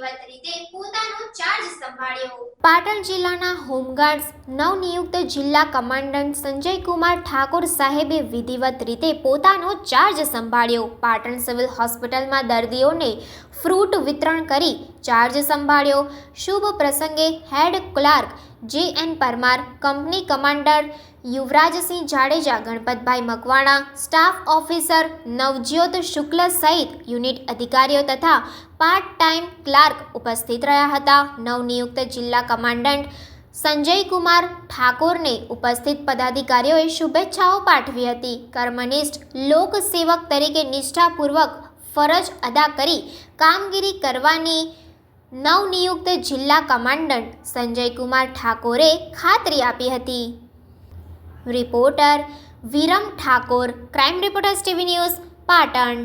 વિધિવત રીતે પોતાનો ચાર્જ સંભાળ્યો. પાટણ જિલ્લાના હોમગાર્ડ્સ નવનિયુક્ત જિલ્લા કમાન્ડન્ટ સંજયકુમાર ઠાકોર સાહેબે વિધિવત રીતે પોતાનો ચાર્જ સંભાળ્યો. પાટણ સિવિલ હોસ્પિટલમાં દર્દીઓને ફ્રૂટ વિતરણ કરી ચાર્જ સંભાળ્યો. શુભ પ્રસંગે head clerk J N. Parmar, company commander Yuvrajsinh Jadeja, Ganpatbhai Makwana, staff officer Navjyot Shukla સહિત યુનિટ અધિકારીઓ તથા પાર્ટ ટાઈમ ક્લાર્ક ઉપસ્થિત રહ્યા હતા. નવનિયુક્ત જિલ્લા કમાન્ડન્ટ સંજયકુમાર ઠાકોરને ઉપસ્થિત પદાધિકારીઓએ શુભેચ્છાઓ પાઠવી હતી. કર્મનિષ્ઠ લોકસેવક તરીકે નિષ્ઠાપૂર્વક ફરજ અદા કરી કામગીરી કરવાની નવનિયુક્ત જિલ્લા કમાન્ડન્ટ સંજયકુમાર ઠાકોરે ખાતરી આપી હતી. Reporter Viram Thakor, crime reporters TV news, Patan.